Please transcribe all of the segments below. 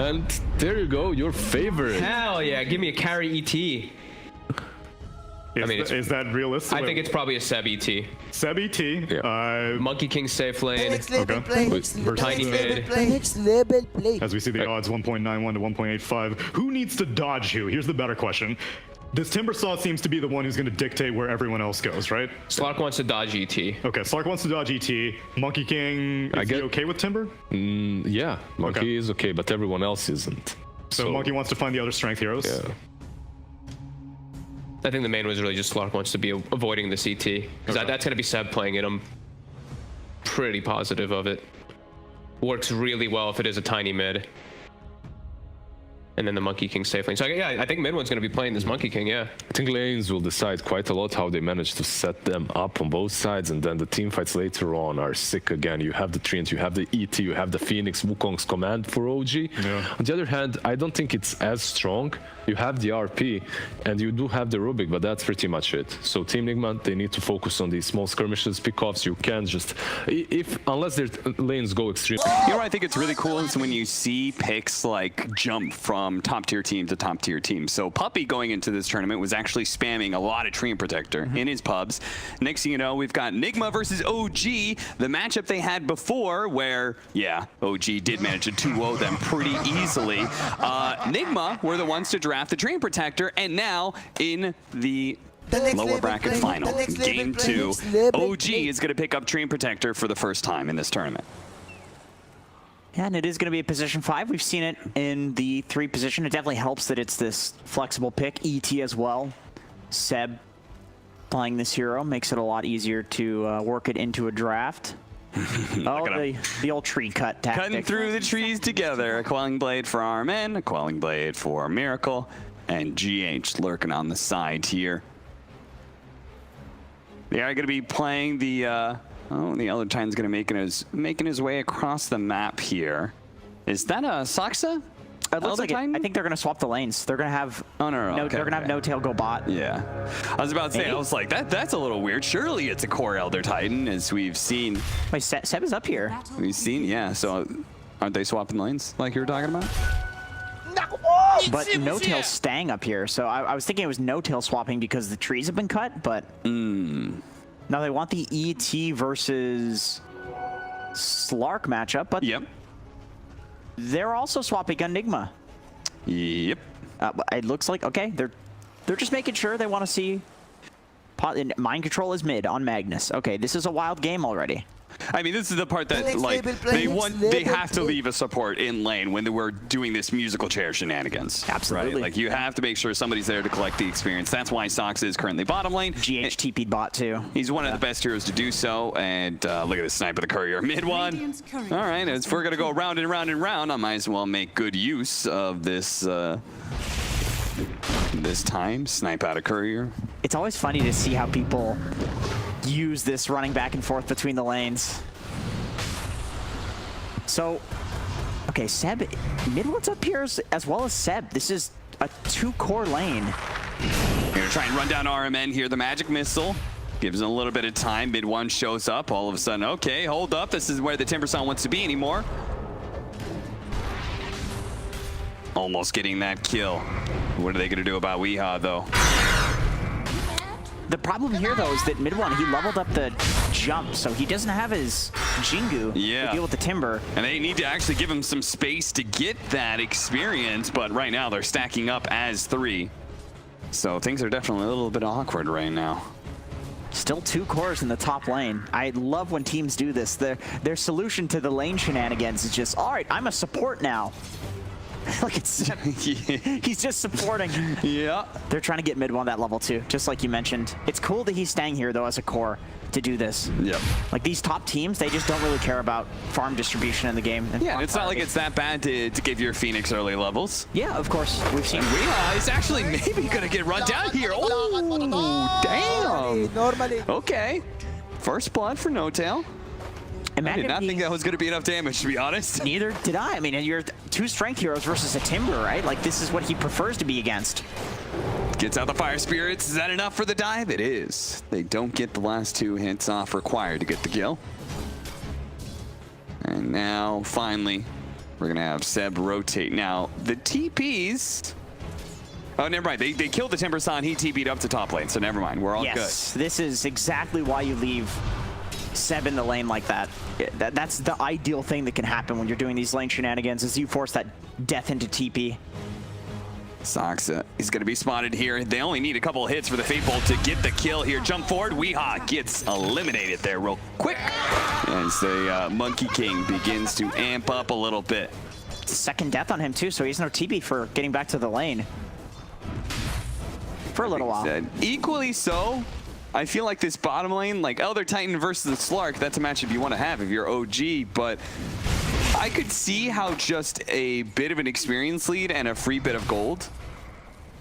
And there you go, your favorite. Hell yeah, give me a carry ET. Is that realistic? I think it's probably a Seb ET. Seb ET. Yeah. Monkey King safe lane. Tiny mid. As we see the odds 1.91 to 1.85. Who needs to dodge who? Here's the better question. This Timbersaw seems to be the one who's going to dictate where everyone else goes, right? Slark wants to dodge ET. Okay, Slark wants to dodge ET. Monkey King, is he okay with Timber? Yeah, Monkey is okay, but everyone else isn't. So Monkey wants to find the other strength heroes? Yeah. I think the main was really just Slark wants to be avoiding the CT. Because that's going to be Seb playing it. I'm pretty positive of it. Works really well if it is a tiny mid. And then the Monkey King safe lane. So yeah, I think mid one's going to be playing this Monkey King, yeah. I think lanes will decide quite a lot how they manage to set them up on both sides, and then the team fights later on are sick again. You have the Treant, you have the ET, you have the Phoenix, Wukong's command for OG. Yeah. On the other hand, I don't think it's as strong. You have the RP, and you do have the Rubik, but that's pretty much it. So Team NIGMA, they need to focus on these small skirmishes, pick-offs. You can't just... unless their lanes go extreme. You know what I think it's really cool is when you see picks like jump from top tier team to top tier team. So Puppy going into this tournament was actually spamming a lot of Treant Protector in his pubs. Next thing you know, we've got NIGMA versus OG, the matchup they had before where, yeah, OG did manage to 2-0 them pretty easily. NIGMA were the ones to draft the Treant Protector, and now in the lower bracket final, game 2, OG is going to pick up Treant Protector for the first time in this tournament. Yeah, and it is going to be a position 5. We've seen it in the 3 position. It definitely helps that it's this flexible pick. ET as well. Seb playing this hero makes it a lot easier to work it into a draft. The old tree cut tactic. Cutting through the trees together. A Quelling Blade for RMN, a Quelling Blade for Miracle, and GH lurking on the side here. They are going to be playing the... the other Titan's going to making his way across the map here. Is that a Saksa? It looks like it. I think they're going to swap the lanes. They're going to have okay, they're going to have No Tail go bot. Yeah, I was about to say. I was like, that's a little weird. Surely it's a core Elder Titan, as we've seen. Wait, Seb is up here. We've seen, yeah. So aren't they swapping lanes like you were talking about? But No Tail's staying up here. So I was thinking it was No Tail swapping because the trees have been cut, but. Now they want the ET versus Slark matchup, but they're also swapping on NIGMA. Yep. It looks like, okay, they're just making sure they want to see... Mind control is mid on Magnus. Okay, this is a wild game already. I mean, this is the part that, like, they have to leave a support in lane when we're doing this musical chair shenanigans. Absolutely. Right? Like, you have to make sure somebody's there to collect the experience. That's why Sox is currently bottom lane. GH TP'd bot, too. He's one of the best heroes to do so, and look at the snipe of the courier. Mid one. All right, if we're going to go round and round and round, I might as well make good use of this this time. Snipe out a courier. It's always funny to see how people use this running back and forth between the lanes. So, okay, Seb, mid one's up here as well as Seb. This is a 2-core lane. We're gonna try and run down RMN here. The magic missile gives him a little bit of time. Mid one shows up. All of a sudden, okay, hold up. This is where the Timbersaw wants to be anymore. Almost getting that kill. What are they gonna do about Weehaw though? The problem here, though, is that mid one, he leveled up the jump, so he doesn't have his Jingu to deal with the Timber. And they need to actually give him some space to get that experience, but right now they're stacking up as 3. So things are definitely a little bit awkward right now. Still 2 cores in the top lane. I love when teams do this. Their solution to the lane shenanigans is just, all right, I'm a support now. Look at Seb. He's just supporting. Yeah. They're trying to get mid one that level too, just like you mentioned. It's cool that he's staying here though as a core to do this. Yep. Like these top teams, they just don't really care about farm distribution in the game. Yeah, it's not like it's that bad to give your Phoenix early levels. Yeah, of course. We've seen. Weehaw is actually maybe gonna get run down here. Oh, damn. Normally. Okay. First blood for No Tail. I did not think that was going to be enough damage, to be honest. Neither did I. I mean, you're 2 strength heroes versus a Timber, right? Like, this is what he prefers to be against. Gets out the Fire Spirits. Is that enough for the dive? It is. They don't get the last 2 hits off required to get the kill. And now, finally, We're gonna have Seb rotate. Now, the TPs... Oh, never mind. They killed the Timber Saw and he TP'd up to top lane, so never mind. We're all good. Yes, this is exactly why you leave Seb in the lane like that. That's the ideal thing that can happen when you're doing these lane shenanigans, is you force that death into TP. Soxa is going to be spotted here. They only need a couple of hits for the Fate Bolt to get the kill here. Jump forward. Weehaw gets eliminated there real quick as the Monkey King begins to amp up a little bit. Second death on him too, so he has no TP for getting back to the lane. For a little while. Equally so, I feel like this bottom lane, like Elder Titan versus the Slark, that's a matchup you want to have if you're OG, but I could see how just a bit of an experience lead and a free bit of gold,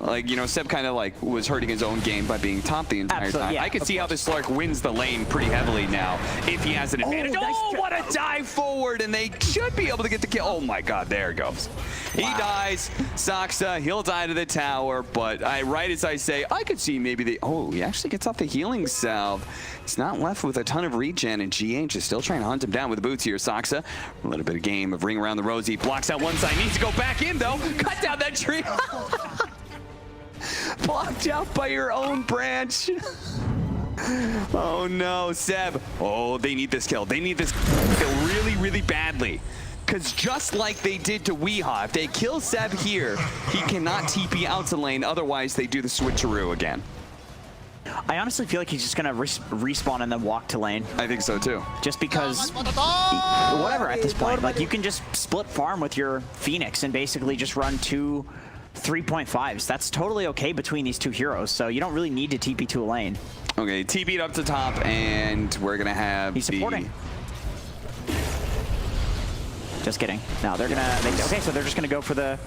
like, you know, Seb kind of like was hurting his own game by being top the entire time. Yeah, I could see how the Slark wins the lane pretty heavily now if he has an advantage. Oh, nice What a dive forward, and they should be able to get the kill. Oh my god, there it goes. He dies. Soxa, he'll die to the tower, but right as I say, I could see maybe the... Oh, he actually gets off the healing salve. He's not left with a ton of regen, and GH is still trying to hunt him down with the boots here. Soxa, a little bit of game of ring around the rosy. Blocks out one side, needs to go back in though. Cut down that tree. Blocked out by your own branch. Oh no, Seb. Oh, they need this kill. They need this kill really, really badly. Because just like they did to Weehaw, if they kill Seb here, he cannot TP out to lane. Otherwise, they do the switcheroo again. I honestly feel like he's just going to respawn and then walk to lane. I think so too. Just because, whatever at this point, like you can just split farm with your Phoenix and basically just run 2 3.5s. That's totally okay between these two heroes, so you don't really need to TP to a lane. Okay, TP'd up to top, and we're going to have He's supporting. Just kidding. No, they're gonna... okay, so they're just gonna go for the...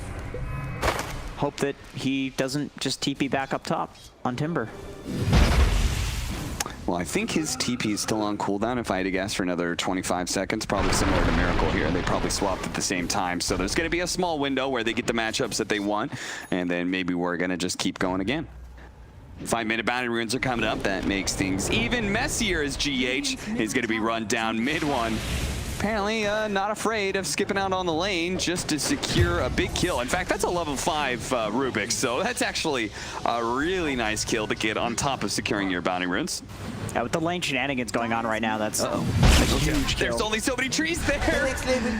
Hope that he doesn't just TP back up top on Timber. Well, I think his TP is still on cooldown, if I had to guess, for another 25 seconds. Probably similar to Miracle here. They probably swapped at the same time. So there's going to be a small window where they get the matchups that they want, and then maybe we're going to just keep going again. 5-minute bounty runes are coming up. That makes things even messier as GH is going to be run down mid one. Apparently not afraid of skipping out on the lane just to secure a big kill. In fact, that's a level 5 Rubik, so that's actually a really nice kill to get on top of securing your bounty runes. With the lane shenanigans going on right now, that's a huge kill. There's only so many trees there,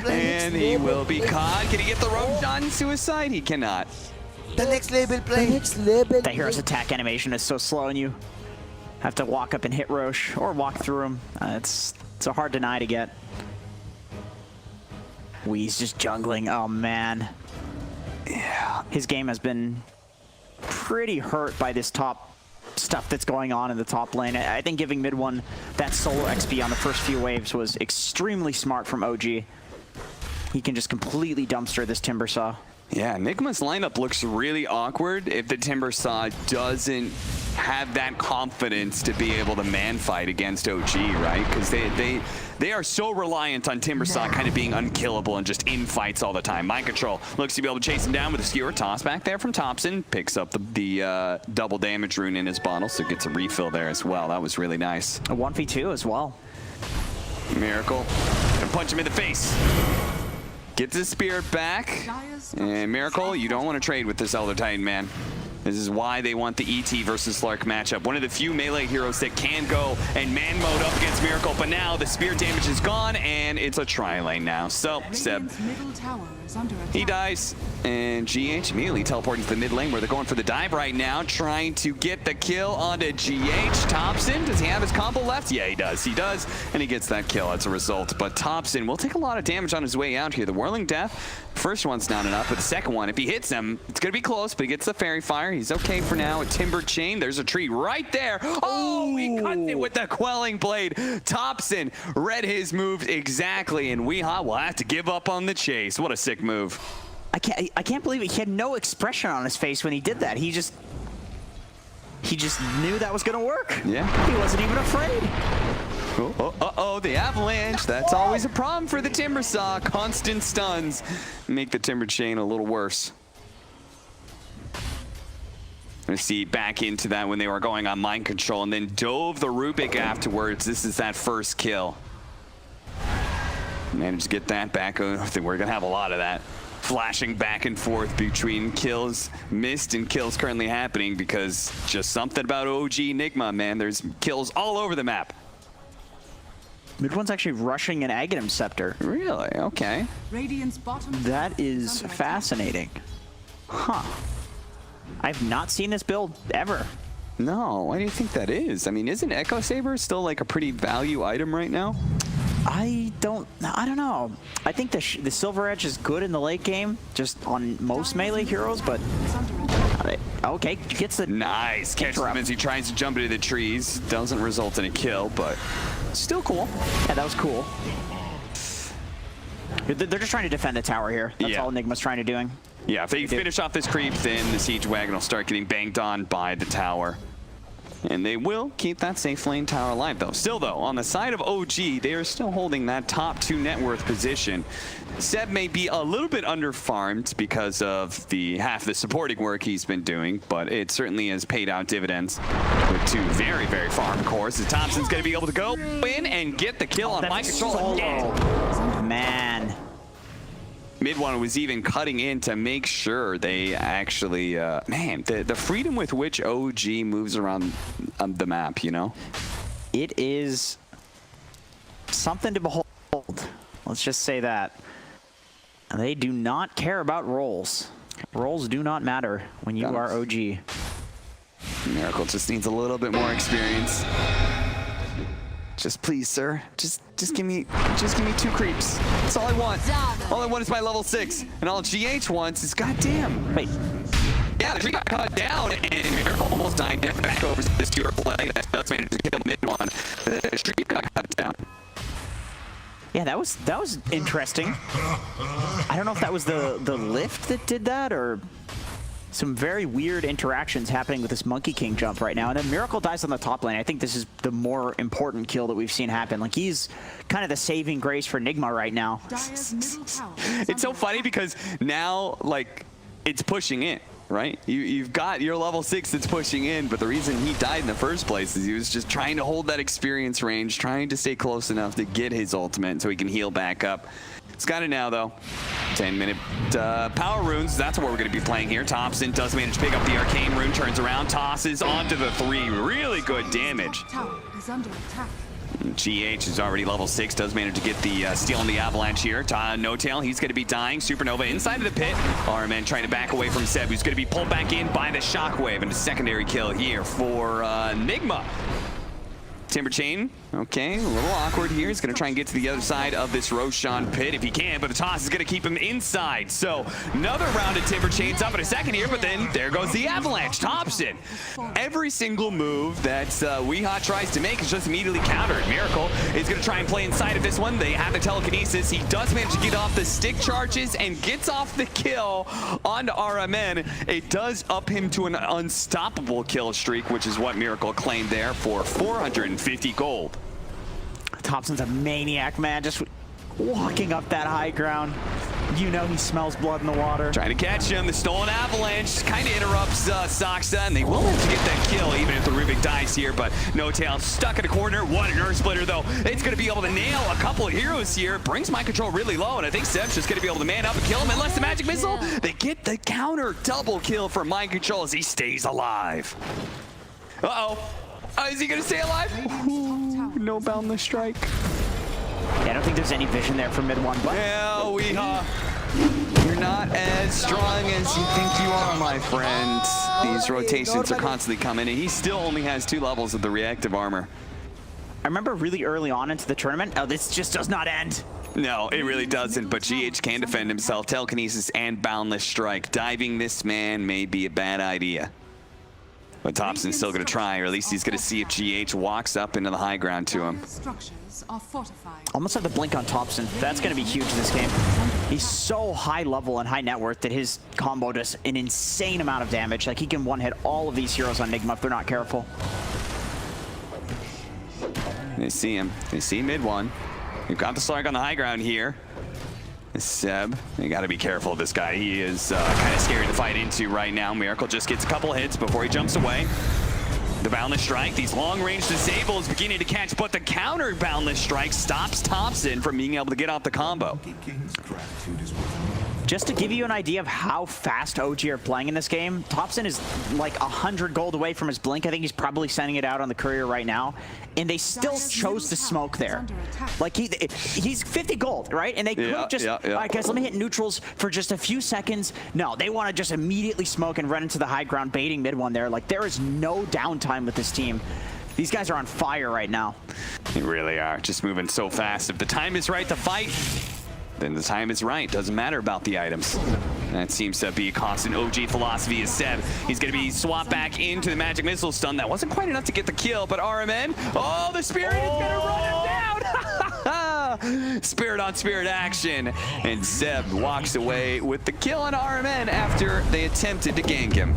and he will be caught. Can he get the rope done? Suicide? He cannot. The next label play. The next label. The hero's attack animation is so slow, and you have to walk up and hit Roche or walk through him. It's a hard deny to get. He's just jungling. Oh man. Yeah. His game has been pretty hurt by this top stuff that's going on in the top lane. I think giving mid one that solo XP on the first few waves was extremely smart from OG. He can just completely dumpster this Timber Saw. Yeah, NIGMA's lineup looks really awkward if the Timber Saw doesn't have that confidence to be able to man fight against OG, right? Because they are so reliant on Timber Saw kind of being unkillable and just in fights all the time. Mind Control looks to be able to chase him down with a skewer. Toss back there from Thompson. Picks up the double damage rune in his bottle, so gets a refill there as well. That was really nice. A 1v2 as well. Miracle. And punch him in the face. Gets his spirit back. And Miracle, you don't want to trade with this Elder Titan, man. This is why they want the ET versus Slark matchup. One of the few melee heroes that can go and man mode up against Miracle, but now the spear damage is gone, and it's a tri-lane now. So, Seb, he dies, and GH immediately teleporting to the mid lane where they're going for the dive right now, trying to get the kill onto GH. Thompson, does he have his combo left? Yeah, he does. He does, and he gets that kill as a result. But Thompson will take a lot of damage on his way out here. The Whirling Death, first one's not enough, but the second one, if he hits him, it's going to be close, but he gets the Fairy Fire. He's okay for now. A Timber Chain. There's a tree right there. Oh, he cut it with the Quelling Blade. Thompson read his moves exactly, and Weehaw will have to give up on the chase. What a sick move. I can't believe it. He had no expression on his face when he did that. He just knew that was going to work. Yeah. He wasn't even afraid. Uh-oh, the avalanche. That's always a problem for the Timber Saw. Constant stuns make the Timber Chain a little worse. Gonna see back into that when they were going on Mind Control and then dove the Rubik afterwards. This is that first kill. Managed to get that back. I think we're gonna have a lot of that. Flashing back and forth between kills missed and kills currently happening because just something about OG NIGMA, man. There's kills all over the map. Mid one's actually rushing an Aghanim Scepter. Really? Okay. Radiant's bottom That is fascinating. Huh. I've not seen this build ever. No, why do you think that is? I mean, isn't Echo Saber still like a pretty value item right now? I don't know. I think the Silver Edge is good in the late game, just on most melee heroes, but okay, gets the nice catch him as he tries to jump into the trees. Doesn't result in a kill, but still cool. Yeah, that was cool. They're just trying to defend the tower here. That's all NIGMA's trying to doing. Yeah, if they finish off this creep, then the siege wagon will start getting banged on by the tower. And they will keep that safe lane tower alive, though. Still, though, on the side of OG, they are still holding that top 2 net worth position. Seb may be a little bit under-farmed because of half the supporting work he's been doing, but it certainly has paid out dividends with 2 very, very farm cores. Thompson's going to be able to go in and get the kill on my control again. Man. Mid one was even cutting in to make sure they actually, man, the freedom with which OG moves around the map, you know? It is something to behold. Let's just say that. They do not care about roles. Roles do not matter when you are OG. Miracle just needs a little bit more experience. Just please, sir. Just give me 2 creeps. That's all I want. All I want is my level 6. And all GH wants is goddamn. Wait. Yeah, the tree got cut down and Miracle almost died back over to this tier play that does manage to kill mid one. The tree got cut down. Yeah, that was interesting. I don't know if that was the lift that did that or some very weird interactions happening with this Monkey King jump right now. And then Miracle dies on the top lane. I think this is the more important kill that we've seen happen. Like, he's kind of the saving grace for NIGMA right now. It's so funny because now, like, it's pushing in, right? You've got your level 6 that's pushing in, but the reason he died in the first place is he was just trying to hold that experience range, trying to stay close enough to get his ultimate so he can heal back up. It's got it now, though. 10-minute power runes. That's what we're going to be playing here. Thompson does manage to pick up the arcane rune, turns around, tosses onto the 3. Really good damage. Tower is under attack. GH is already level 6, does manage to get the steal on the avalanche here. No Tail, he's going to be dying. Supernova inside of the pit. RMN trying to back away from Seb, who's going to be pulled back in by the shockwave, and a secondary kill here for NIGMA. Timber Chain, okay, a little awkward here. He's going to try and get to the other side of this Roshan pit if he can, but the toss is going to keep him inside. So another round of Timber Chains up in a second here, but then there goes the avalanche. Thompson. Every single move that Weehawk tries to make is just immediately countered. Miracle is going to try and play inside of this one. They have the telekinesis. He does manage to get off the stick charges and gets off the kill onto RMN. It does up him to an unstoppable kill streak, which is what Miracle claimed there for 450 gold. Thompson's a maniac, man, just walking up that high ground. You know he smells blood in the water. Trying to catch him. The stolen avalanche kind of interrupts Saksa, and they will have to get that kill even if the Rubik dies here, but No Tail stuck in a corner. What an Earth Splitter, though. It's going to be able to nail a couple of heroes here. Brings my control really low, and I think Seb's just going to be able to man up and kill him. Unless the magic missile, they get the counter double kill for Mind Control as he stays alive. Uh-oh. Is he going to stay alive? Ooh, no boundless strike. Yeah, I don't think there's any vision there for mid one, but yeah, you're not as strong as you think you are, my friend. These rotations are constantly coming, and he still only has 2 levels of the reactive armor. I remember really early on into the tournament, oh, this just does not end. No, it really doesn't, but GH can defend himself. Telekinesis and boundless strike. Diving this man may be a bad idea. But Thompson's still going to try, or at least he's going to see if GH walks up into the high ground to him. Structures are fortified. Almost have the blink on Thompson. That's going to be huge in this game. He's so high level and high net worth that his combo does an insane amount of damage. Like, he can one-hit all of these heroes on NIGMA if they're not careful. They see him. They see mid one. We've got the Slark on the high ground here. Seb, you got to be careful of this guy. He is kind of scary to fight into right now. Miracle just gets a couple hits before he jumps away. The Boundless Strike, these long-range disables beginning to catch, but the counter Boundless Strike stops Thompson from being able to get off the combo. Just to give you an idea of how fast OG are playing in this game, Thompson is like 100 gold away from his blink. I think he's probably sending it out on the courier right now. And they still chose to smoke there. Like he's 50 gold, right? And they could have just, all right guys, let me hit neutrals for just a few seconds. No, they want to just immediately smoke and run into the high ground, baiting mid one there. Like there is no downtime with this team. These guys are on fire right now. They really are, just moving so fast. If the time is right to fight, then the time is right. Doesn't matter about the items. That seems to be a constant OG philosophy is Seb. He's going to be swapped back into the magic missile stun. That wasn't quite enough to get the kill, but RMN, oh, the Spirit is going to run him down. Spirit on Spirit action. And Seb walks away with the kill on RMN after they attempted to gank him.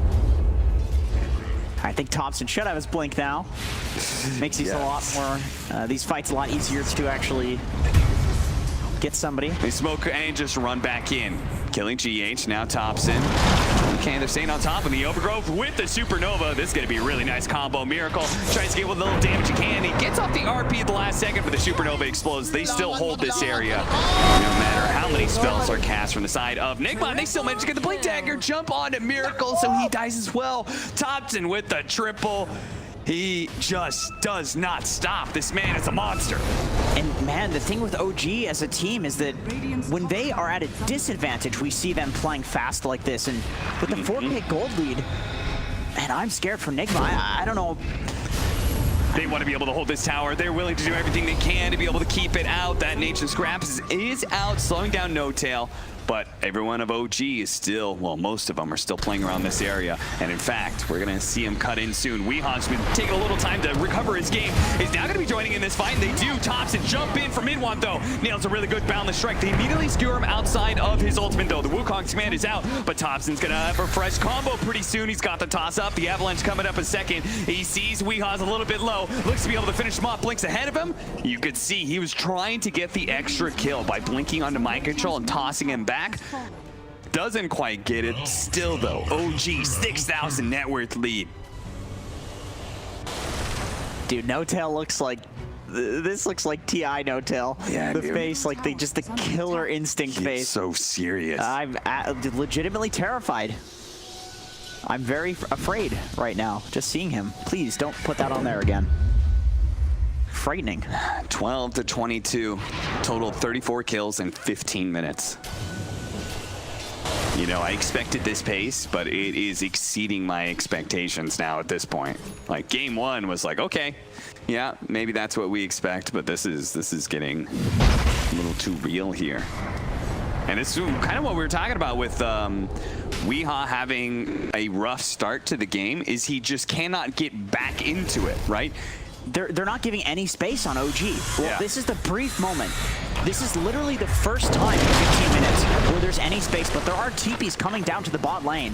I think Thompson should have his blink now. Makes these a lot more, these fights a lot easier to actually get somebody. They smoke and just run back in. Killing GH, now Thompson. Okay, they're staying on top of the Overgrowth with the Supernova. This is going to be a really nice combo. Miracle tries to get with a little damage he can. He gets off the RP at the last second, but the Supernova explodes. They still hold this area. No matter how many spells are cast from the side of NIGMA, they still manage to get the Blink Dagger, jump onto Miracle, so he dies as well. Thompson with the triple. He just does not stop. This man is a monster. And man, the thing with OG as a team is that when they are at a disadvantage, we see them playing fast like this. And with the 4K gold lead, and I'm scared for NIGMA. I don't know. They want to be able to hold this tower. They're willing to do everything they can to be able to keep it out. That Nation Scraps is out, slowing down No Tail. But everyone of OG is still, well, most of them are still playing around this area. And in fact, we're going to see him cut in soon. Weeha's been taking a little time to recover his game. He's now going to be joining in this fight, and they do. Thompson jump in from mid one, though. Nails a really good Boundless Strike. They immediately skewer him outside of his ultimate, though. The Wukong's command is out, but Thompson's going to have a fresh combo pretty soon. He's got the toss up. The Avalanche coming up a second. He sees Weeha's a little bit low. Looks to be able to finish him off. Blinks ahead of him. You could see he was trying to get the extra kill by blinking onto mind control and tossing him back. Doesn't quite get it. Still though, OG 6,000 net worth lead. Dude, No Tail looks like, this looks like TI No Tail. Yeah, the dude. face, like the killer instinct He's face. so serious. I'm legitimately terrified. I'm very afraid right now, just seeing him. Please don't put that on there again. Frightening. 12 to 22, total 34 kills in 15 minutes. You know, I expected this pace, but it is exceeding my expectations now at this point. Like game one was like, okay, yeah, maybe that's what we expect, but this is getting a little too real here. And it's kind of what we were talking about with Weeha having a rough start to the game, is he just cannot get back into it, right? They're not giving any space on OG. Well, Yeah. This is the brief moment. This is literally the first time in 15 minutes where there's any space, but there are TPs coming down to the bot lane.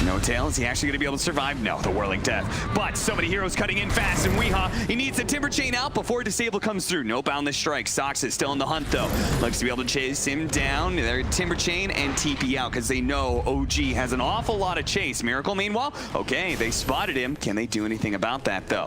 No Tail, is he actually going to be able to survive? No, the Whirling Death. But so many heroes cutting in fast, and Weeha, he needs the Timber Chain out before Disable comes through. No Boundless Strike. Sox is still in the hunt, though. Looks to be able to chase him down. They're Timber Chain and TP out, because they know OG has an awful lot of chase. Miracle, meanwhile, okay, they spotted him. Can they do anything about that, though?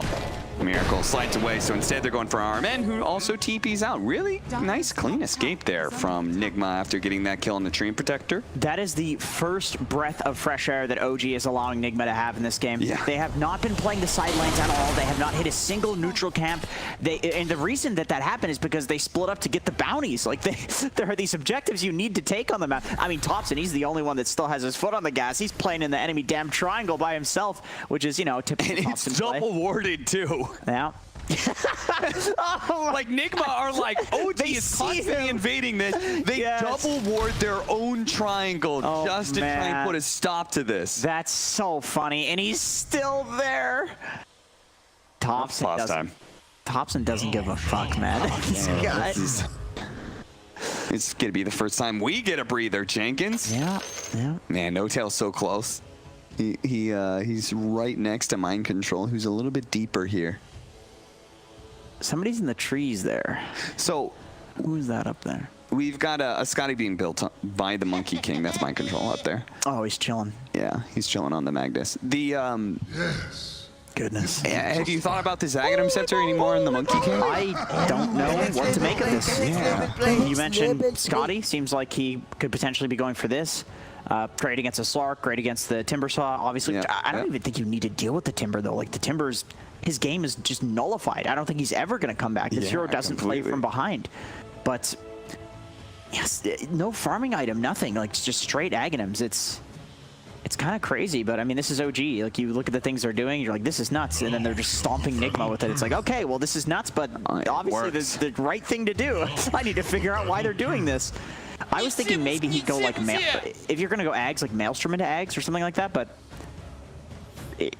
Miracle slides away, so instead they're going for RMN, who also TPs out. Really nice, clean escape there from NIGMA after getting that kill on the Treant Protector. That is the first breath of fresh air that OG is allowing NIGMA to have in this game. Yeah. They have not been playing the side lanes at all. They have not hit a single neutral camp. And the reason that happened is because they split up to get the bounties. Like, there are these objectives you need to take on the map. I mean, Thompson, he's the only one that still has his foot on the gas. He's playing in the enemy damn triangle by himself, which is, you know, typical And Thompson it's play. double warded, too. Yeah. Like NIGMA are like, OG They is see constantly him. invading this. They Yes. double ward their own triangle just to try and man. put a stop to this. That's so funny, and he's still there. Thompson Last doesn't. time. Thompson doesn't give a fuck, man. This guy. It's gonna be the first time we get a breather, Jenkins. Yeah, yeah. Man, No Tail's so close. He's right next to Mind Control, who's a little bit deeper here. Somebody's in the trees there. So Who's that up there? we've got a Scotty being built by the Monkey King. That's Mind Control up there. Oh, he's chilling. Yeah, he's chilling on the Magnus. The Goodness. Have you thought about this Aghanim Scepter anymore in the Monkey King? I don't know what to make of this. You mentioned Scotty. Seems like he could potentially be going for this. Great against a Slark, great against the Timbersaw. Obviously, I don't even think you need to deal with the Timber, though. Like, the Timber's, his game is just nullified. I don't think he's ever going to come back. This hero doesn't play from behind. But, yes, no farming item, nothing. Like, it's just straight Aghanims. It's kind of crazy, but I mean, this is OG. Like, you look at the things they're doing, you're like, this is nuts, and then they're just stomping NIGMA with it. It's like, okay, well, this is nuts, but obviously this is the right thing to do. I need to figure out why they're doing this. I was thinking maybe he'd go like, if you're gonna go Ags, like Maelstrom into Ags or something like that, but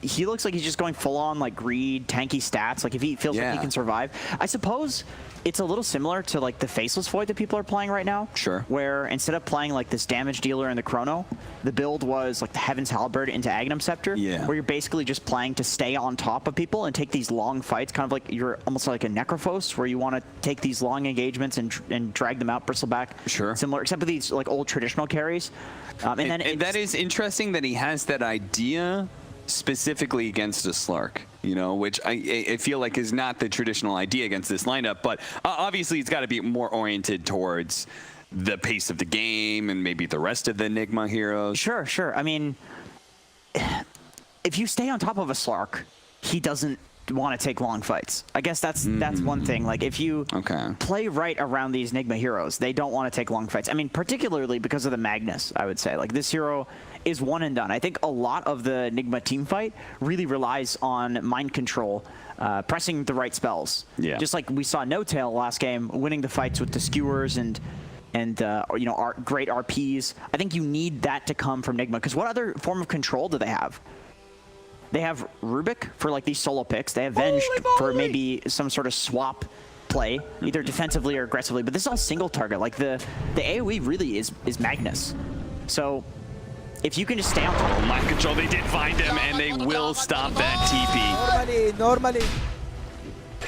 he looks like he's just going full on like greed, tanky stats. Like, if he feels like he can survive, I suppose it's a little similar to like the Faceless Void that people are playing right now. Sure. Where instead of playing like this damage dealer in the Chrono, the build was like the Heaven's Halberd into Aghanim Scepter. Yeah. Where you're basically just playing to stay on top of people and take these long fights, kind of like you're almost like a Necrophos, where you want to take these long engagements and drag them out, bristleback. Sure. Similar, except for these like old traditional carries. And that is interesting that he has that idea specifically against a Slark, you know, which I feel like is not the traditional idea against this lineup, but obviously it's got to be more oriented towards the pace of the game and maybe the rest of the NIGMA heroes. Sure, sure. I mean, if you stay on top of a Slark, he doesn't want to take long fights. I guess that's one thing. Like, if you play right around these NIGMA heroes, they don't want to take long fights. I mean, particularly because of the Magnus, I would say. Like, this hero is one and done. I think a lot of the NIGMA team fight really relies on mind control, pressing the right spells. Yeah. Just like we saw No Tail last game, winning the fights with the skewers and you know, great RPs. I think you need that to come from NIGMA, because what other form of control do they have? They have Rubik for like these solo picks. They have Venge for maybe some sort of swap play, either defensively or aggressively. But this is all single target. Like, the AoE really is Magnus. So if you can just stay on top of Mind control, they did find him, and they will stop that TP. Normally.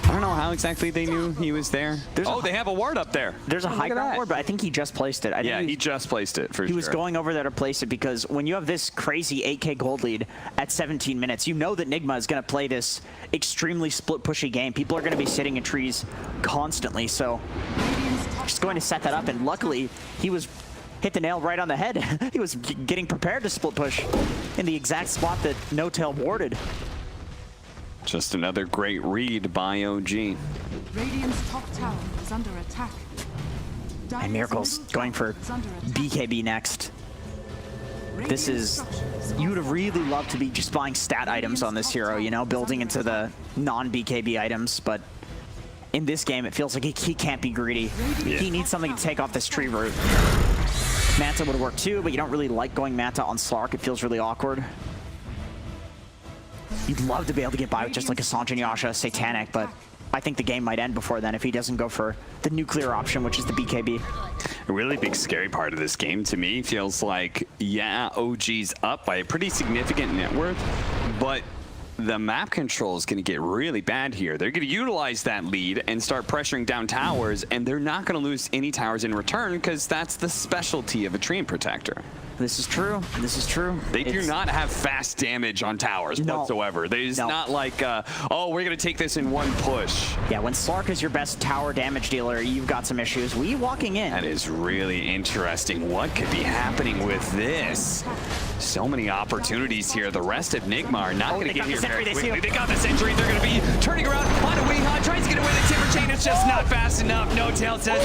I don't know how exactly they knew he was there. They have a ward up there. There's a high ground ward, but I think he just placed it. I think he just placed it, for sure. He was going over there to place it, because when you have this crazy 8k gold lead at 17 minutes, you know that NIGMA is going to play this extremely split-pushy game. People are going to be sitting in trees constantly, so just going to set that up, and luckily he was hit the nail right on the head. He was getting prepared to split push in the exact spot that No Tail warded. Just another great read by OG. Radiant's top tower is under attack. And Miracle's going for BKB next. This is, you would have really loved to be just buying stat items on this hero, you know, building into the non-BKB items, but in this game it feels like he can't be greedy. He needs something to take off this tree root. Manta would work too, but you don't really like going Manta on Slark. It feels really awkward. You'd love to be able to get by with just like a Sanjin Yasha, Satanic, but I think the game might end before then if he doesn't go for the nuclear option, which is the BKB. A really big scary part of this game to me feels like, yeah, OG's up by a pretty significant net worth, but the map control is going to get really bad here. They're going to utilize that lead and start pressuring down towers, and they're not going to lose any towers in return, because that's the specialty of a Treant Protector. This is true. This is true. They do not have fast damage on towers whatsoever. It's not like, oh, we're going to take this in one push. Yeah, when Slark is your best tower damage dealer, you've got some issues. We walking in. That is really interesting. What could be happening with this? So many opportunities here. The rest of NIGMA are not going to get here very quickly. They got the sentry. They're going to be turning around on a wing hunt, tries to get away the Timber Chain. It's just not fast enough. No Tail says,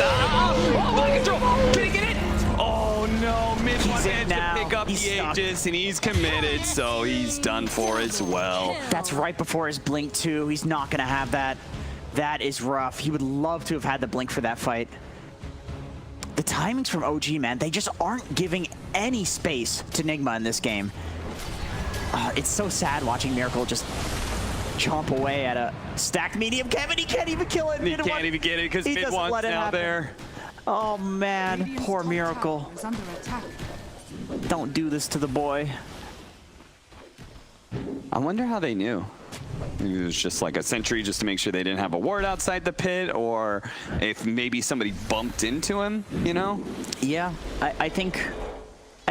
mind control. Can he get it? Oh no, mid one edge to pick up the Aegis, and he's committed, so he's done for as well. That's right before his blink too. He's not gonna have that. That is rough. He would love to have had the blink for that fight. The timings from OG, man, they just aren't giving any space to NIGMA in this game. It's so sad watching Miracle just chomp away at a stacked medium. Kevin, he can't even kill it. He can't even get it because mid one's now there. Oh man, poor Miracle. Don't do this to the boy. I wonder how they knew. Maybe it was just like a sentry just to make sure they didn't have a ward outside the pit, or if maybe somebody bumped into him, you know? Yeah, I think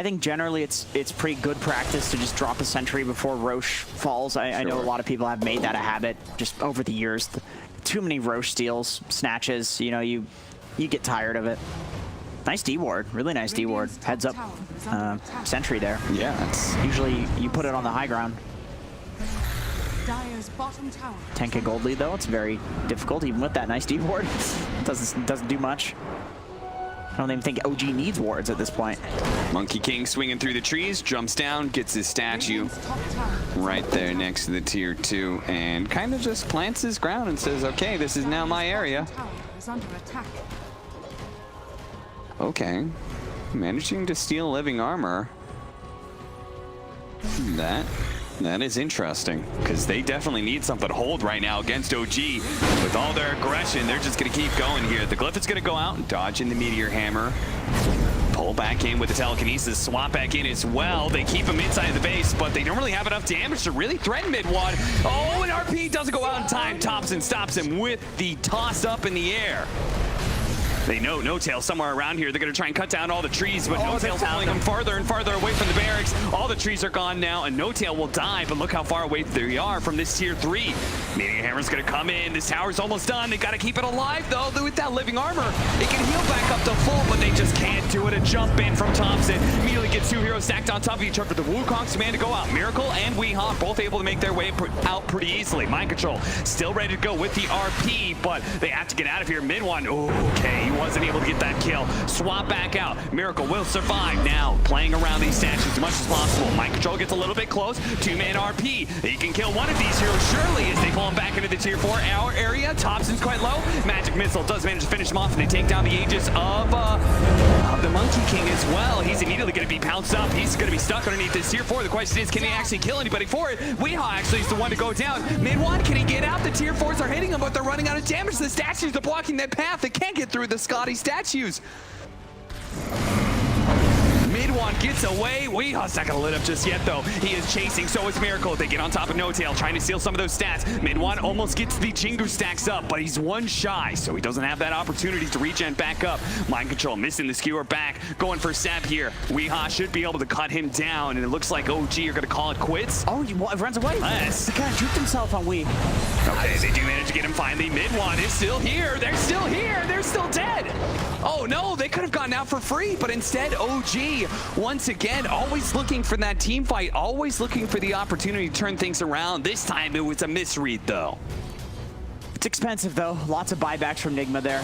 I think generally it's pretty good practice to just drop a sentry before Roche falls. I know a lot of people have made that a habit just over the years. Too many Roche steals, snatches, you know, you get tired of it. Nice D ward, really nice D ward. Heads up sentry there. Yeah, it's Usually you put it on the high ground. Dire's bottom tower. 10k gold lead though, it's very difficult even with that nice D ward. Doesn't do much. I don't even think OG needs wards at this point. Monkey King swinging through the trees, jumps down, gets his statue Radiant's top tower right there next to the tier 2, and kind of just plants his ground and says, okay, this is now my area. tower is under attack. Okay. Managing to steal living armor. That is interesting, because they definitely need something to hold right now against OG. With all their aggression, they're just going to keep going here. The Glyph is going to go out and dodge in the Meteor Hammer. Pull back in with the telekinesis, swap back in as well. They keep him inside the base, but they don't really have enough damage to really threaten mid-wad. Oh, and RP doesn't go out in time. Thompson stops him with the toss up in the air. They know No-Tail somewhere around here. They're going to try and cut down all the trees, but No-Tail's pulling them farther and farther away from the barracks. All the trees are gone now, and No-Tail will die, but look how far away they are from this tier 3. Meteor Hammer's going to come in. This tower's almost done. They got to keep it alive, though. With that living armor, it can heal back up to full, but they just can't do it. A jump in from Thompson. Immediately gets 2 heroes stacked on top of each other. The Wukong's command to go out. Miracle and Weehaw both able to make their way out pretty easily. Mind Control still ready to go with the RP, but they have to get out of here. Mid-one, okay, he wasn't able to get that kill. Swap back out. Miracle will survive now, playing around these statues as much as possible. Mind Control gets a little bit close. 2-man RP. He can kill one of these heroes surely as they pull him back into the tier 4 area. Thompson's quite low. Magic Missile does manage to finish him off, and they take down the Aegis of the Monkey King as well. He's immediately going to be pounced up. He's going to be stuck underneath this tier 4. The question is, can he actually kill anybody for it? Weehaw actually is the one to go down. Mid-one, can he get out? The tier 4s are hitting him, but they're running out of damage. The statues are blocking that path. They can't get through the Scotty statues. Mid-one gets away. Weehaw's not gonna lit up just yet, though. He is chasing, so is Miracle. They get on top of No-Tail, trying to steal some of those stats. Mid-one almost gets the Jingu stacks up, but he's one shy, so he doesn't have that opportunity to regen back up. Mind Control missing the skewer back, going for Seb here. Weehaw should be able to cut him down, and it looks like OG are gonna call it quits. Oh, he runs away. Yes. He kind of juked himself on Wee. Okay, they do manage to get him finally. Mid-one is still here. They're still here. They're still dead. Oh no, they could have gotten out for free, but instead OG, once again, always looking for that team fight, always looking for the opportunity to turn things around. This time it was a misread though. It's expensive though. Lots of buybacks from NIGMA there.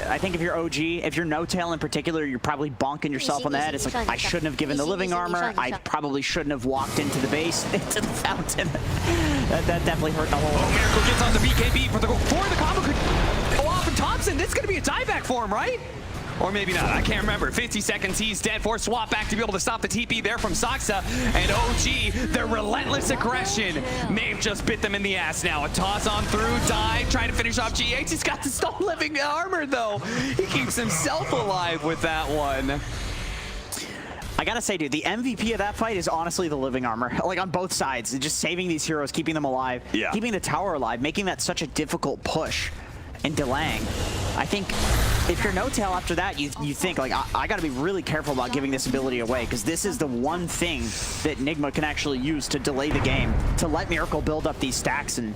I think if you're OG, if you're No-Tail in particular, you're probably bonking yourself on the head. It's like, I shouldn't have given the living armor. I probably shouldn't have walked into the base, into the fountain. That definitely hurt the whole. Oh, Miracle gets on the BKB before the combo could go off, and Thompson, this is going to be a dieback for him, right? Or maybe not, I can't remember. 50 seconds, he's dead. For swap back to be able to stop the TP there from Saksa. And OG, their relentless aggression may have just bit them in the ass now. A toss on through, dive, trying to finish off GH. He's got the stone living armor though. He keeps himself alive with that one. I gotta say, dude, the MVP of that fight is honestly the living armor. Like on both sides, just saving these heroes, keeping them alive, keeping the tower alive, making that such a difficult push and delaying. I think if you're No-Tail after that, you think like, I gotta be really careful about giving this ability away, because this is the one thing that NIGMA can actually use to delay the game, to let Miracle build up these stacks and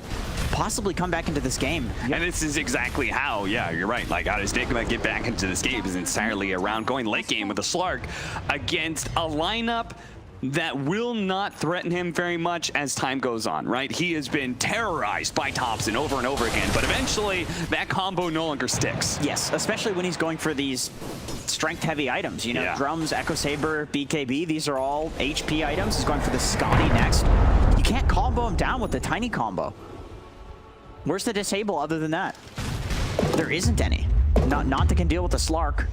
possibly come back into this game. And this is exactly how, yeah, you're right. Like, how does NIGMA get back into this game is entirely around going late game with a Slark against a lineup that will not threaten him very much as time goes on, right? He has been terrorized by Thompson over and over again, but eventually that combo no longer sticks. Yes, especially when he's going for these strength-heavy items, you know, drums, Echo Saber, BKB, these are all HP items. He's going for the Scotty next. You can't combo him down with the tiny combo. Where's the disable other than that? There isn't any. Not that can deal with the Slark.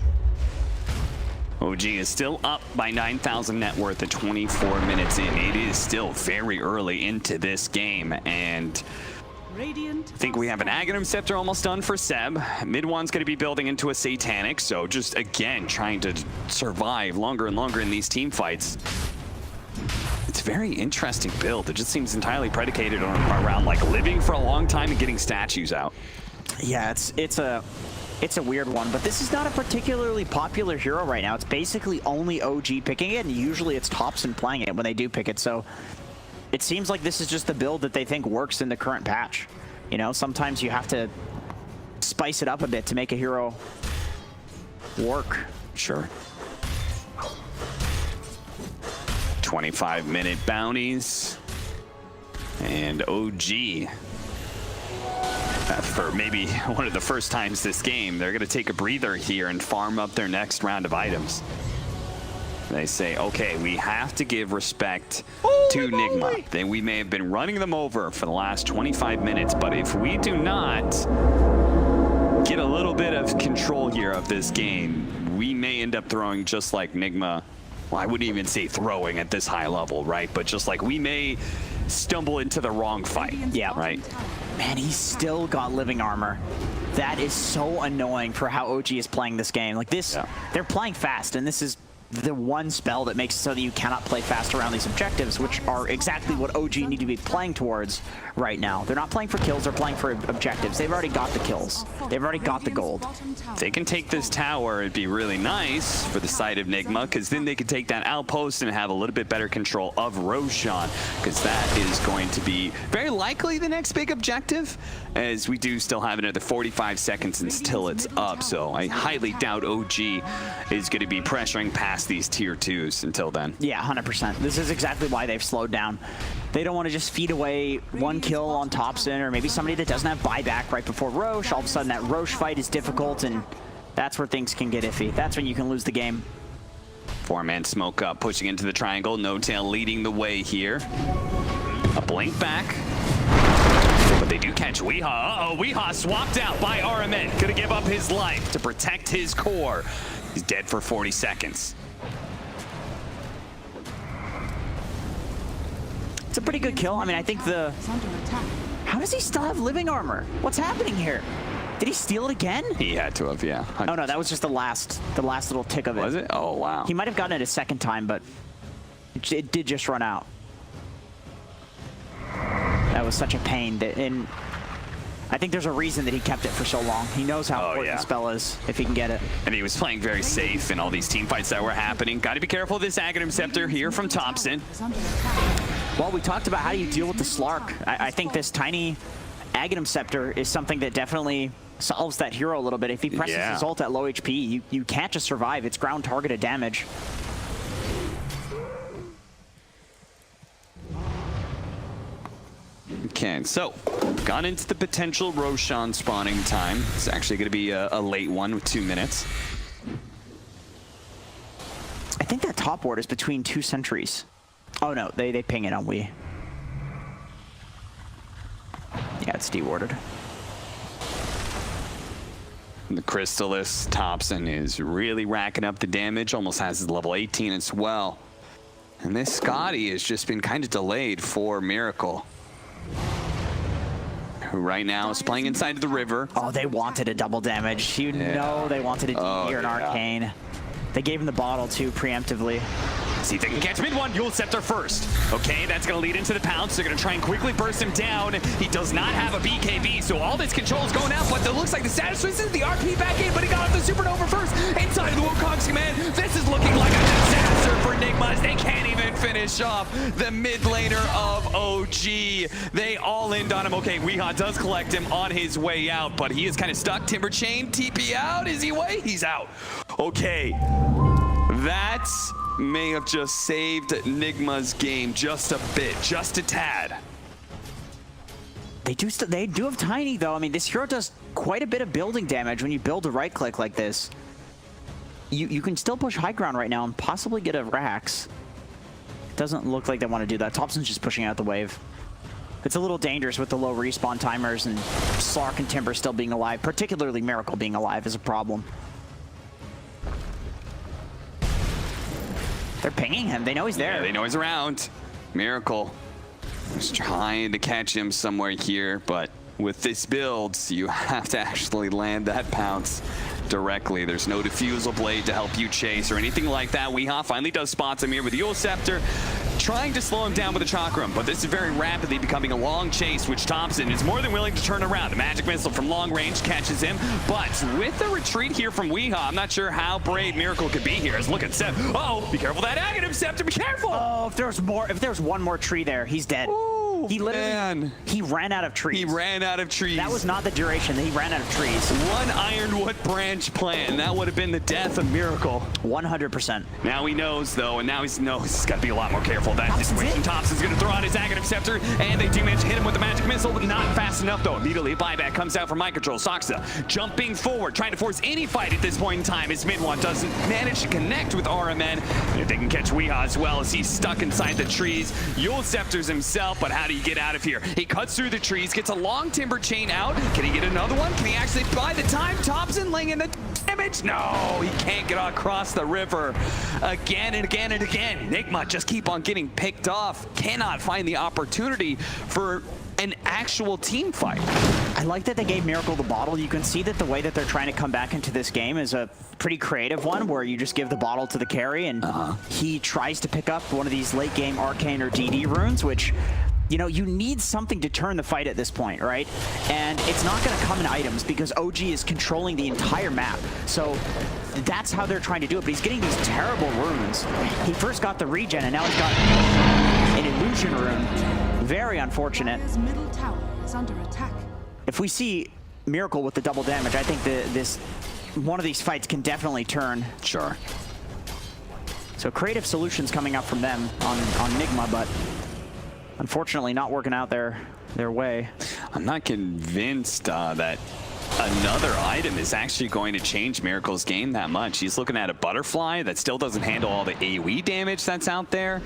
OG is still up by 9,000 net worth at 24 minutes in. It is still very early into this game, and I think we have an Aghanim Scepter almost done for Seb. Mid-one's going to be building into a Satanic, so just, again, trying to survive longer and longer in these team fights. It's a very interesting build. It just seems entirely predicated around, like, living for a long time and getting statues out. Yeah, it's a It's a weird one, but this is not a particularly popular hero right now. It's basically only OG picking it, and usually it's Topson playing it when they do pick it. So it seems like this is just the build that they think works in the current patch. You know, sometimes you have to spice it up a bit to make a hero work. Sure. 25-minute bounties. And OG, for maybe one of the first times this game, they're going to take a breather here and farm up their next round of items. They say, okay, we have to give respect to NIGMA. Then we may have been running them over for the last 25 minutes, but if we do not get a little bit of control here of this game, we may end up throwing just like NIGMA. Well, I wouldn't even say throwing at this high level, right? But just like we may stumble into the wrong fight. Yeah. Right. Man, he's still got living armor. That is so annoying for how OG is playing this game. Like this, they're playing fast, and this is the one spell that makes it so that you cannot play fast around these objectives, which are exactly what OG need to be playing towards right now. They're not playing for kills, they're playing for objectives. They've already got the kills. They've already got the gold. If they can take this tower, it'd be really nice for the side of NIGMA, because then they could take that outpost and have a little bit better control of Roshan, because that is going to be very likely the next big objective, as we do still have another 45 seconds until it's up. So I highly doubt OG is going to be pressuring past these tier 2s until then. Yeah, 100%. This is exactly why they've slowed down. They don't want to just feed away one kill on Topson, or maybe somebody that doesn't have buyback right before Roche. All of a sudden that Roche fight is difficult, and that's where things can get iffy. That's when you can lose the game. 4-man smoke up, pushing into the triangle. No Tail leading the way here. A blink back. But they do catch Weehaw. Uh-oh, Weehaw swapped out by RMN. Gonna give up his life to protect his core. He's dead for 40 seconds. It's a pretty good kill. I mean, I think the... How does he still have living armor? What's happening here? Did he steal it again? He had to have, yeah. Oh no, that was just the last little tick of it. Was it? Oh, wow. He might have gotten it a second time, but it did just run out. That was such a pain. And I think there's a reason that he kept it for so long. He knows how important the spell is if he can get it. And he was playing very safe in all these team fights that were happening. Got to be careful of this Aghanim Scepter here from Topson. Well, we talked about how do you deal with the Slark. I think this tiny Aghanim Scepter is something that definitely solves that hero a little bit. If he presses his ult at low HP, you can't just survive. It's ground targeted damage. Okay, so gone into the potential Roshan spawning time. It's actually going to be a late one with 2 minutes. I think that top ward is between 2 sentries. Oh no, they ping it on we. Yeah, it's dewarded. The Crystallis Topson is really racking up the damage, almost has his level 18 as well. And this Scotty has just been kind of delayed for Miracle, who right now is playing inside of the river. Oh, they wanted a double damage. You know they wanted a here an Arcane. They gave him the bottle too preemptively. See if they can catch mid one. You'll Scepter first. Okay, that's going to lead into the pounce. They're going to try and quickly burst him down. He does not have a BKB, so all this control is going out, but it looks like the status switches the RP back in, but he got off the Supernova first. Inside of the Wukong's command. This is looking like a disaster for NIGMA. They can't even finish off the mid laner of OG. They all end on him. Okay, Weehaw does collect him on his way out, but he is kind of stuck. Timber Chain, TP out. Is he away? He's out. Okay. That may have just saved NIGMA's game just a bit, just a tad. They do have Tiny though. I mean, this hero does quite a bit of building damage when you build a right click like this. You can still push high ground right now and possibly get a Rax. It doesn't look like they want to do that. Topson's just pushing out the wave. It's a little dangerous with the low respawn timers and Slark and Timber still being alive. Particularly Miracle being alive is a problem. They're pinging him. They know he's there. Yeah, they know he's around. Miracle is trying to catch him somewhere here, but with this build, you have to actually land that pounce directly. There's no diffusal blade to help you chase or anything like that. Weehaw finally does spot him here with Yule Scepter. trying to slow him down with the Chakram, but this is very rapidly becoming a long chase, which Thompson is more than willing to turn around. The magic missile from long range catches him, but with the retreat here from Weehaw, I'm not sure how brave Miracle could be here. As look at Seb. Oh, be careful that Aghanim Scepter, be careful! Oh, if there's one more tree there, he's dead. Ooh, he literally, he ran out of trees. He ran out of trees. That was not the duration, he ran out of trees. One Ironwood branch plan, that would have been the death of Miracle. 100%. Now he knows, though, and now he knows he's got to be a lot more careful of that situation. Thompson's going to throw out his Aghanim Scepter, and they do manage to hit him with the magic missile, but not fast enough, though. Immediately, a buyback comes out from Mind Control. Saksa jumping forward, trying to force any fight at this point in time, as Mid-One doesn't manage to connect with RMN. If they can catch Weehaw as well, as he's stuck inside the trees. Yule Scepters himself, but how do you get out of here? He cuts through the trees, gets a long timber chain out. Can he get another one? Can he actually buy the time? Thompson laying in the damage. No, he can't get across the river. Again and again and again. NIGMA just keep on getting picked off. Cannot find the opportunity for an actual team fight. I like that they gave Miracle the bottle. You can see that the way that they're trying to come back into this game is a pretty creative one, where you just give the bottle to the carry, and he tries to pick up one of these late game Arcane or DD runes, which, you know, you need something to turn the fight at this point, right? And it's not going to come in items because OG is controlling the entire map. So that's how they're trying to do it, but he's getting these terrible runes. He first got the regen, and now he's got an illusion rune. Very unfortunate. His middle tower is under attack. If we see Miracle with the double damage, I think this one of these fights can definitely turn. Sure. So creative solutions coming up from them on NIGMA, but unfortunately not working out their way. I'm not convinced that another item is actually going to change Miracle's game that much. He's looking at a butterfly that still doesn't handle all the AoE damage that's out there.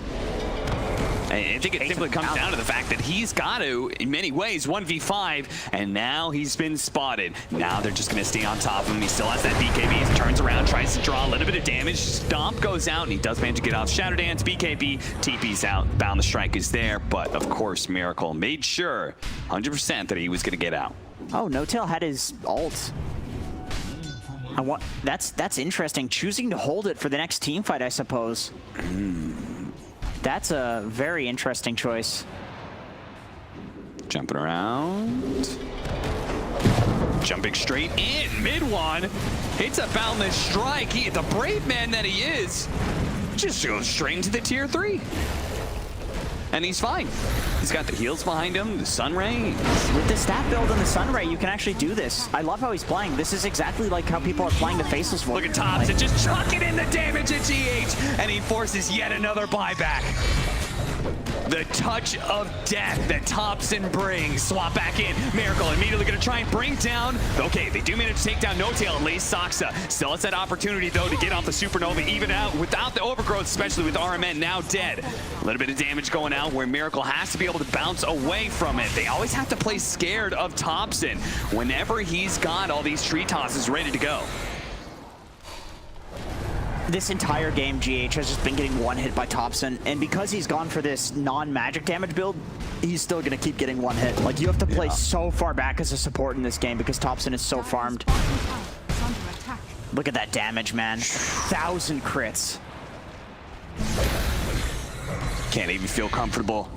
I think it simply comes down to the fact that he's got to, in many ways, 1v5, and now he's been spotted. Now they're just going to stay on top of him. He still has that BKB. He turns around, tries to draw a little bit of damage. Stomp goes out, and he does manage to get off Shadow Dance. BKB, TP's out. Bound the Strike is there, but of course, Miracle made sure 100% that he was going to get out. Oh, No-Tail had his ult. That's interesting. Choosing to hold it for the next team fight, I suppose. That's a very interesting choice. Jumping around. Jumping straight in. Mid-One hits a Boundless Strike. The brave man that he is just goes straight into the tier 3. And he's fine. He's got the heals behind him, the Sunray. With the stat build and the Sunray, you can actually do this. I love how he's playing. This is exactly like how people are playing the Faceless Warrior. Look at Thompson just chucking in the damage at GH, and he forces yet another buyback. The touch of death that Thompson brings. Swap back in. Miracle immediately going to try and bring down. Okay, they do manage to take down No-Tail at least. Saksa still has that opportunity, though, to get off the Supernova, even out without the overgrowth, especially with RMN now dead. A little bit of damage going out where Miracle has to be able to bounce away from it. They always have to play scared of Thompson whenever he's got all these tree tosses ready to go. This entire game, GH has just been getting one hit by Thompson, and because he's gone for this non-magic damage build, he's still gonna keep getting one hit. Like, you have to play so far back as a support in this game because Thompson is so farmed. Look at that damage, man. 1,000 crits. Can't even feel comfortable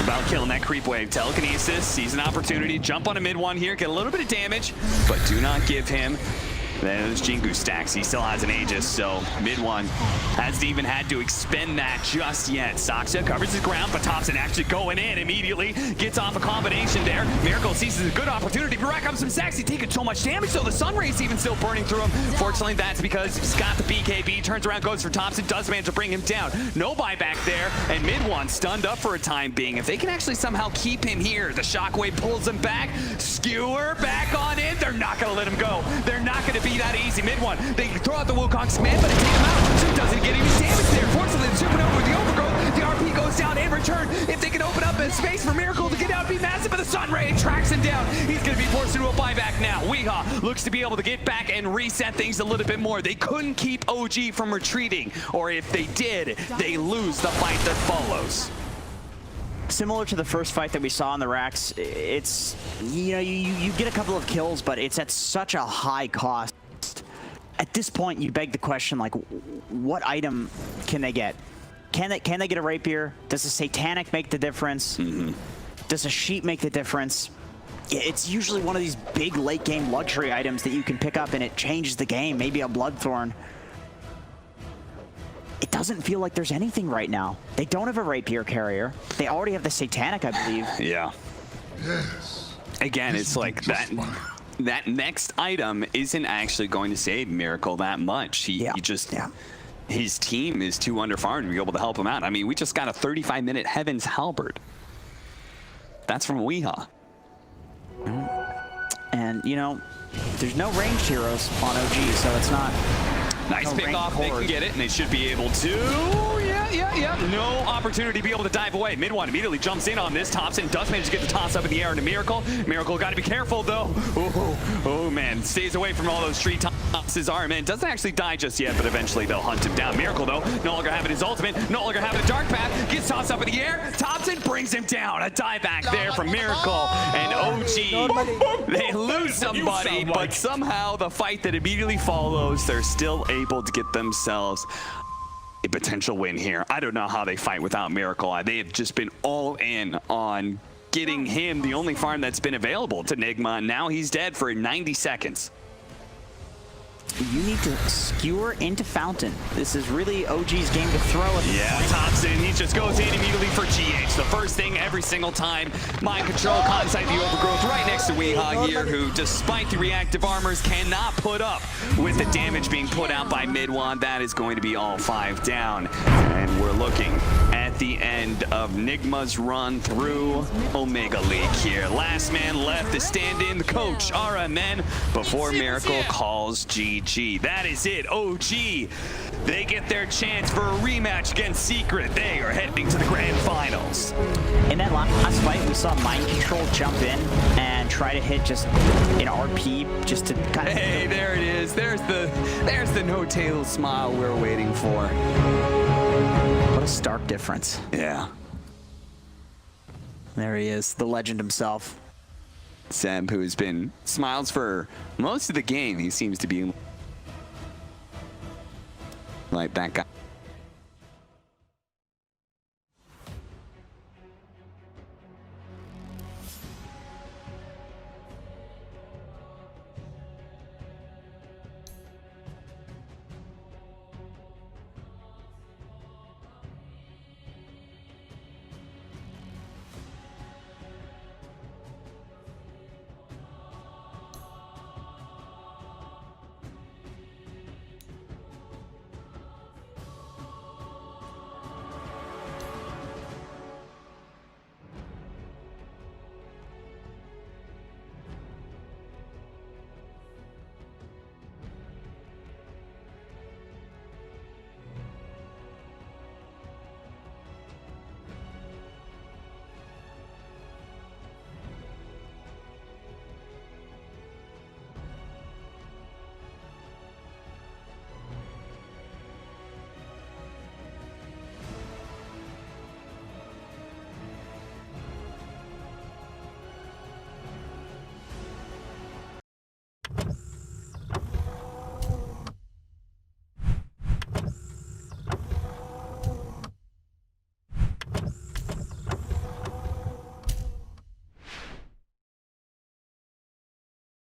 about killing that creep wave. Telekinesis sees an opportunity, jump on a Mid-One here, get a little bit of damage, but do not give him those Jingu stacks. He still has an Aegis, so Mid-One hasn't even had to expend that just yet. Saksa covers his ground, but Thompson actually going in immediately. Gets off a combination there. Miracle seizes a good opportunity. But rack up some stacks. He's taking so much damage, so the Sunray's even still burning through him. Fortunately, that's because he's got the BKB. Turns around, goes for Thompson. Does manage to bring him down. No buyback there, and Mid-One stunned up for a time being. If they can actually somehow keep him here, the Shockwave pulls him back. Skewer back on in. They're not going to let him go. They're not going to be that easy. Mid-One, they throw out the Wukong's command, but they take him out. So doesn't get any damage there. Fortunately, the Supernova with the overgrowth, the RP goes down in return. If they can open up a space for Miracle to get out, be massive, but the Sunray tracks him down. He's going to be forced into a buyback now. Weehaw looks to be able to get back and reset things a little bit more. They couldn't keep OG from retreating, or if they did, they lose the fight that follows. Similar to the first fight that we saw on the racks, it's, you know, you get a couple of kills, but it's at such a high cost. At this point, you beg the question, like, what item can they get? can they get a rapier? Does a satanic make the difference? Does a sheep make the difference? It's usually one of these big late game luxury items that you can pick up and it changes the game. Maybe a Bloodthorn. It doesn't feel like there's anything right now. They don't have a rapier carrier. They already have the satanic, I believe. Yeah. Again, it's like that next item isn't actually going to save Miracle that much. He just his team is too underfarmed to be able to help him out. I mean, we just got a 35-minute Heaven's Halberd. That's from Weehaw. And, you know, there's no ranged heroes on OG, so it's not... Nice pick off, they can get it, and they should be able to. Yeah. No opportunity to be able to dive away. Mid one immediately jumps in on this. Thompson does manage to get the toss up in the air into Miracle. Miracle got to be careful, though. Oh, man. Stays away from all those tree tosses. Armin doesn't actually die just yet, but eventually they'll hunt him down. Miracle, though, no longer having his ultimate, no longer having a dark path. Gets tossed up in the air. Thompson brings him down. A dive back there from Miracle. And OG, they lose somebody, but somehow the fight that immediately follows, they're still able to get themselves a potential win here. I don't know how they fight without Miracle. They have just been all in on getting him the only farm that's been available to NIGMA, and now he's dead for 90 seconds. You need to skewer into Fountain. This is really OG's game to throw at the point. Thompson, he just goes in immediately for GH. The first thing every single time. Mind control, Consite the overgrowth right next to Weehaw here, who, despite the reactive armors, cannot put up with the damage being put out by Midwan. That is going to be all 5 down. And we're looking at the end of NIGMA's run through Omega League here. Last man left to stand in, the coach, RMN, before Miracle calls GG. That is it. OG, they get their chance for a rematch against Secret. They are heading to the grand finals. In that last fight, we saw Mind Control jump in and try to hit just an RP just to kind of... Hey, there it is. There's the no-tail smile we're waiting for. What a stark difference. Yeah. There he is, the legend himself. Seb, who has been smiles for most of the game, he seems to be like that guy.